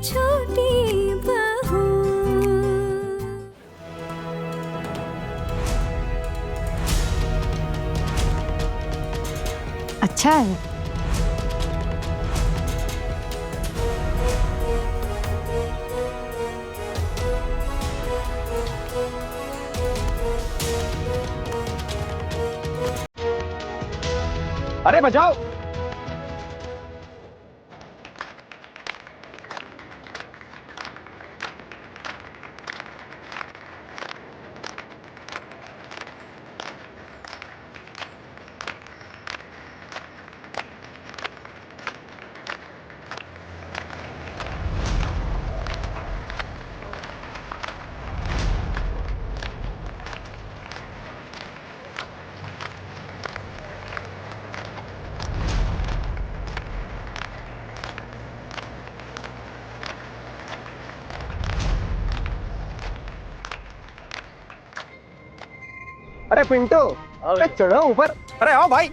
छोटी बहू। अच्छा है। अरे बचाओ। अरे पिंटू, अरे चढ़ो ऊपर। अरे आओ भाई,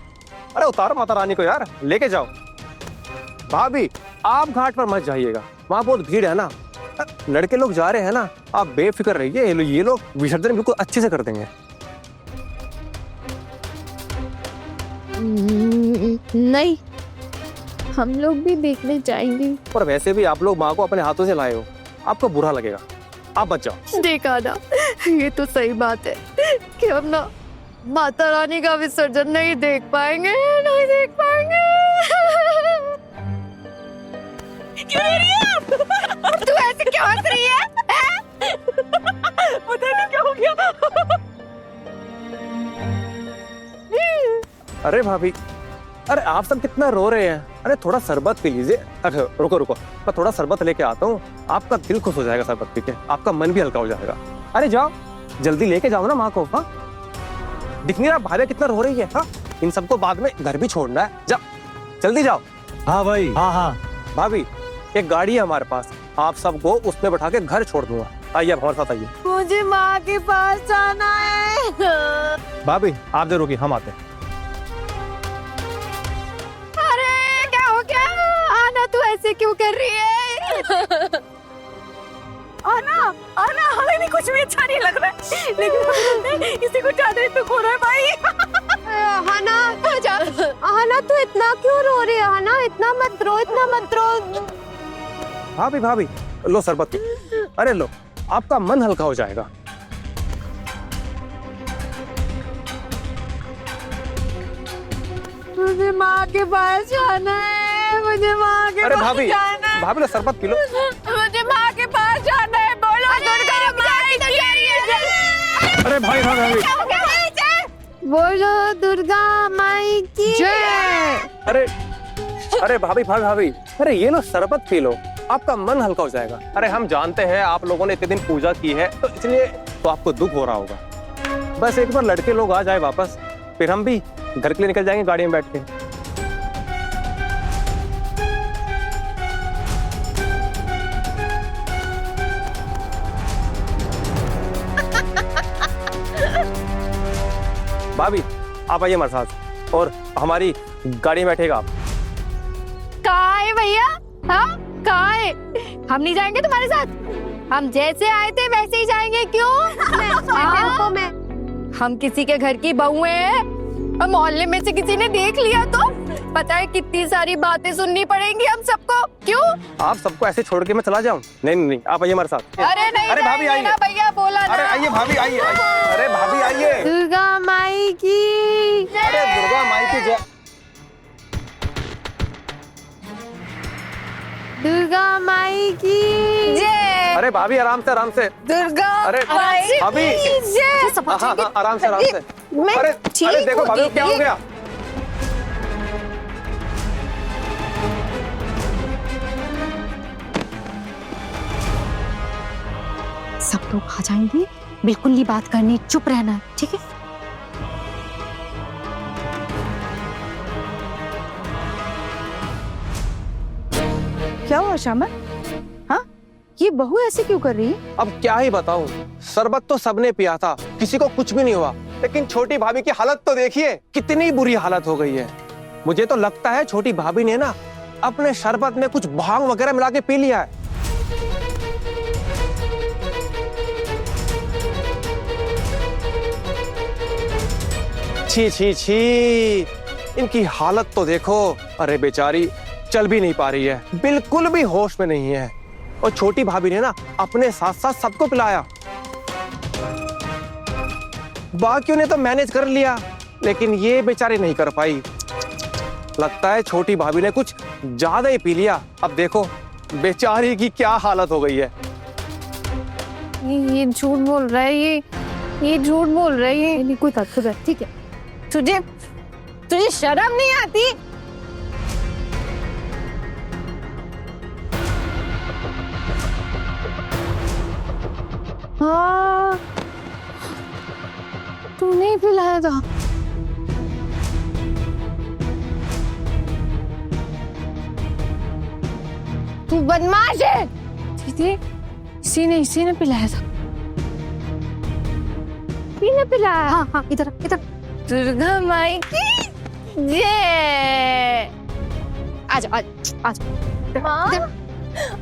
अरे उतारो माता रानी को यार, लेके जाओ। भाभी आप घाट पर मत जाइएगा, वहाँ बहुत भीड़ है ना। लड़के लोग जा रहे हैं ना, आप बेफिक्र रहिए, ये लोग विसर्जन बिल्कुल अच्छे से कर देंगे। नहीं, हम लोग भी देखने जाएंगे। पर वैसे भी आप लोग माँ को अपने हाथों से लाए हो, आपको बुरा लगेगा, आप बच जाओ। देखा ना, ये तो सही बात है कि हम ना माता रानी का विसर्जन नहीं देख पाएंगे, नहीं देख पाएंगे। क्यों रो रही है? तू ऐसे क्यों हंस रही है? पता नहीं क्या हो गया। अरे भाभी, अरे आप सब कितना रो रहे हैं। अरे थोड़ा शरबत पी लीजिए। अरे रुको रुको, मैं थोड़ा शरबत लेके आता हूँ, आपका दिल खुश हो जाएगा शरबत पी के, आपका मन भी हल्का हो जाएगा। अरे जाओ, जल्दी लेके जाओ ना माँ को। हाँ, दिख नहीं रहा भाभी कितना रो रही है। हाँ, इन सबको बाद में घर भी छोड़ना है, जाओ जल्दी जाओ। हाँ भाई, हाँ हाँ। भाभी एक गाड़ी है हमारे पास, आप सबको उसमें बैठा के घर छोड़ दूंगा। आइए हमारे साथ आइए। मुझे माँ के पास जाना है। भाभी आप जरूर रुकिए, हम आते हैं। अरे क्या हो गया? आना, तू ऐसे क्यों कर रही है? आना, आना, हमें भी कुछ भी अच्छा नहीं लग रहा है, लेकिन इसी को ज्यादा दुख हो रहा है भाई। हाना, हाना तू इतना क्यों रो रही है? हाना इतना मत रो, इतना मत रो। भाभी भाभी लो शरबत पी। अरे लो, आपका मन हल्का हो जाएगा। मुझे माँ के पास जाना है, मुझे माँ के अरे पास भाभी, जाना है। भाभी लो शरबत पी लो। मुझे माँ के पास जाना है, बोलो दुर्गा माई की। अरे भाई भाभी, बोलो दुर्गा माई की जय। अरे अरे भाभी भाभी भाभी, अरे ये लो शरबत पी लो, आपका मन हल्का हो जाएगा। अरे हम जानते हैं आप लोगों ने इतने दिन पूजा की है, तो इसलिए तो आपको दुख हो रहा होगा। बस एक बार लड़के लोग आ जाए वापस, फिर हम भी घर के लिए निकल जाएंगे गाड़ी में बैठ के। भाभी आप आइए हमारे साथ और हमारी गाड़ी में बैठेगा आप। कहाँ है भैया? हाँ, कहाँ है? हम नहीं जाएंगे तुम्हारे साथ, हम जैसे आए थे वैसे ही जाएंगे। क्यों? हम किसी के घर की बहुएं हैं और मोहल्ले में से किसी ने देख लिया तो पता है कितनी सारी बातें सुननी पड़ेंगी हम सबको। क्यों? आप सबको ऐसे छोड़ के मैं चला जाऊं? नहीं नहीं नहीं, आप आइए हमारे साथ। अरे नहीं, अरे भाभी आइए ना भैया, बोला ना। अरे आइए भाभी आइए। अरे भाभी आइए। दुर्गा माई की। अरे दुर्गा माई की जय। दुर्गा माई की जय। अरे भाभी आराम से आराम से। दुर्गा अरे माई भाभी, की जय। हाँ हाँ आराम से आराम से। मैं अरे ठीक अरे देखो भाभी क्या हो गया? सब लोग आ जाएंगे, बिल्कुल नहीं बात करनी, चुप रहना, ठीक है? क्या हुआ श्यामल? हाँ, ये बहू ऐसे क्यों कर रही है? अब क्या ही बताऊं, शरबत तो सबने पिया था, किसी को कुछ भी नहीं हुआ, लेकिन छोटी भाभी की हालत तो देखिए, कितनी बुरी हालत हो गई है। मुझे तो लगता है छोटी भाभी ने ना अपने शरबत में कुछ भांग वगैरह मिला के पी लिया है। छी छी छी, इनकी हालत तो देखो। अरे बेचारी चल भी नहीं पा रही है, बिल्कुल भी होश में नहीं है। और छोटी भाभी ने ना अपने साथ साथ सबको पिलाया। बाकियों ने तो मैनेज कर लिया, लेकिन ये बेचारी नहीं कर पाई। लगता है छोटी भाभी ने कुछ ज्यादा ही पी लिया। अब देखो बेचारी की क्या हालत हो गई है। ये झूठ बोल रहा है, ये झूठ बोल रहा है। ये नहीं कोई तथ्य है, ठीक है। तुझे शर्म नहीं आती? हाँ, तूने ही पिलाया था। तू बदमाश है। दीदी, इसी ने पिलाया था। इसी पिलाया। हाँ हाँ, इधर इधर। दुर्गा माई की जय। आजा आजा आजा। माँ,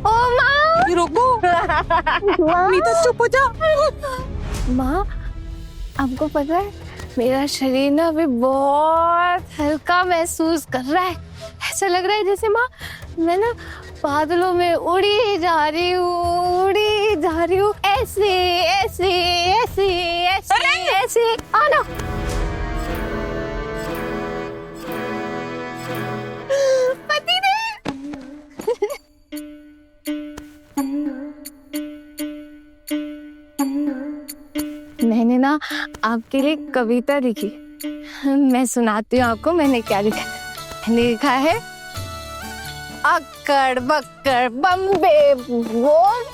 ओ माँ, रुको। नीता चुप हो जा। माँ, आपको पता है मेरा शरीर ना अभी बहुत हल्का महसूस कर रहा है। ऐसा लग रहा है जैसे माँ मैं ना बादलों में उड़ी जा रही हूँ, ऐसे ऐसे ऐसे ऐसे ऐसे। आना पति मैंने ना आपके लिए कविता लिखी, मैं सुनाती हूँ आपको। मैंने क्या लिखा? मैंने लिखा है, अक्कड़ बक्कड़ बम्बे बोल,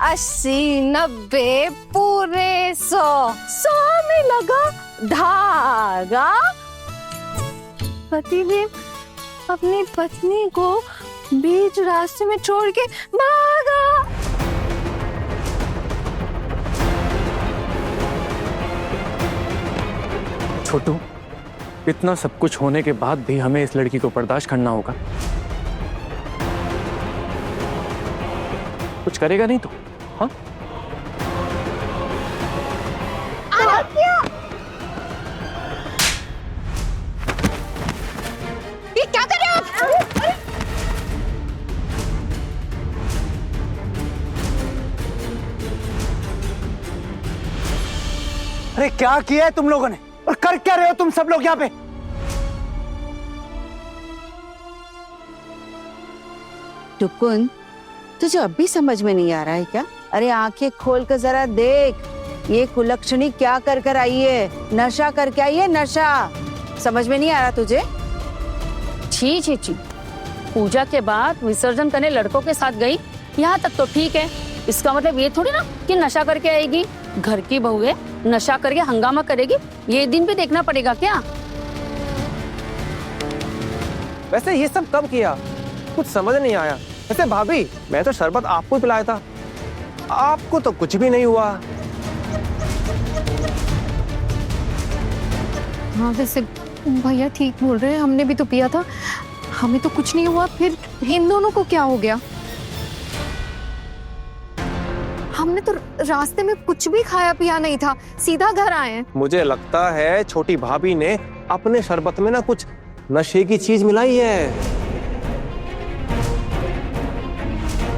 80 90 पूरे 100 में लगा धागा। पतिदेव अपनी पत्नी को बीच रास्ते में छोड़ के भागा। छोटू, इतना सब कुछ होने के बाद भी हमें इस लड़की को बर्दाश्त करना होगा। कुछ करेगा नहीं तो? हाँ? ये क्या कर रहे हो आप? अरे क्या किया है तुम लोगों ने, और कर क्या रहे हो तुम सब लोग यहाँ पे? टुकुन, तुझे अब भी समझ में नहीं आ रहा है क्या? अरे आंखें खोल कर जरा देख, ये कुलक्षणी क्या कर कर आई है, नशा करके आई है, नशा। समझ में नहीं आ रहा तुझे? छी छी छी, पूजा के बाद विसर्जन करने लड़कों के साथ गई, यहाँ तक तो ठीक है। इसका मतलब ये थोड़ी ना कि नशा करके आएगी। घर की बहू है, नशा करके हंगामा करेगी, ये दिन भी देखना पड़ेगा क्या? वैसे ये सब कब किया, कुछ समझ नहीं आया। वैसे भाभी, मैं तो शरबत आपको पिलाया था, आपको तो कुछ भी नहीं हुआ। हाँ वैसे भैया ठीक बोल रहे हैं, हमने भी तो पिया था, हमें तो कुछ नहीं हुआ। फिर इन दोनों को क्या हो गया? हमने तो रास्ते में कुछ भी खाया पिया नहीं था, सीधा घर आए हैं। मुझे लगता है छोटी भाभी ने अपने शरबत में ना कुछ नशे की चीज मिलाई है,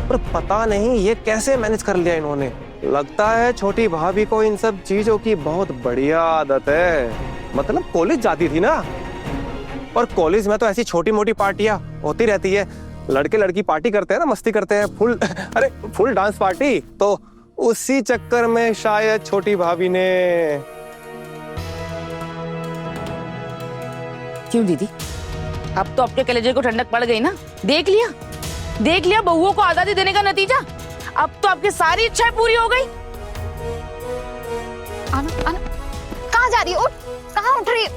पर पता नहीं ये कैसे मैनेज कर लिया इन्होंने। लगता है छोटी भाभी को इन सब चीजों की बहुत बढ़िया आदत है। मतलब कॉलेज जाती थी ना, और कॉलेज में तो ऐसी छोटी मोटी पार्टियां होती रहती है, लड़के लड़की पार्टी करते हैं ना, मस्ती करते हैं, फुल डांस पार्टी। तो उसी चक्कर में शायद छोटी भाभी ने। क्यों दीदी, अब तो आपके कलेजे को ठंडक पड़ गई ना? देख लिया बहुओं को आजादी देने का नतीजा। अब तो आपकी सारी इच्छाएं पूरी हो गई। आना आना, कहाँ जा रही है? उठ, कहाँ उठ रही है?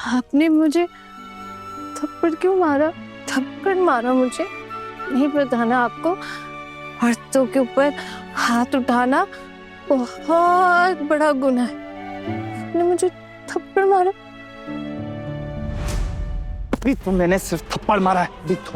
आपने मुझे थप्पड़ क्यों मारा? थप्पड़ मारा मुझे नहीं पता ना आपको? औरतों के ऊपर हाथ उठाना बहुत बड़ा गुनाह है। आपने मुझे थप्पड़ मारा। अभी तो मैंने सिर्फ थप्पड़ मारा है, अभी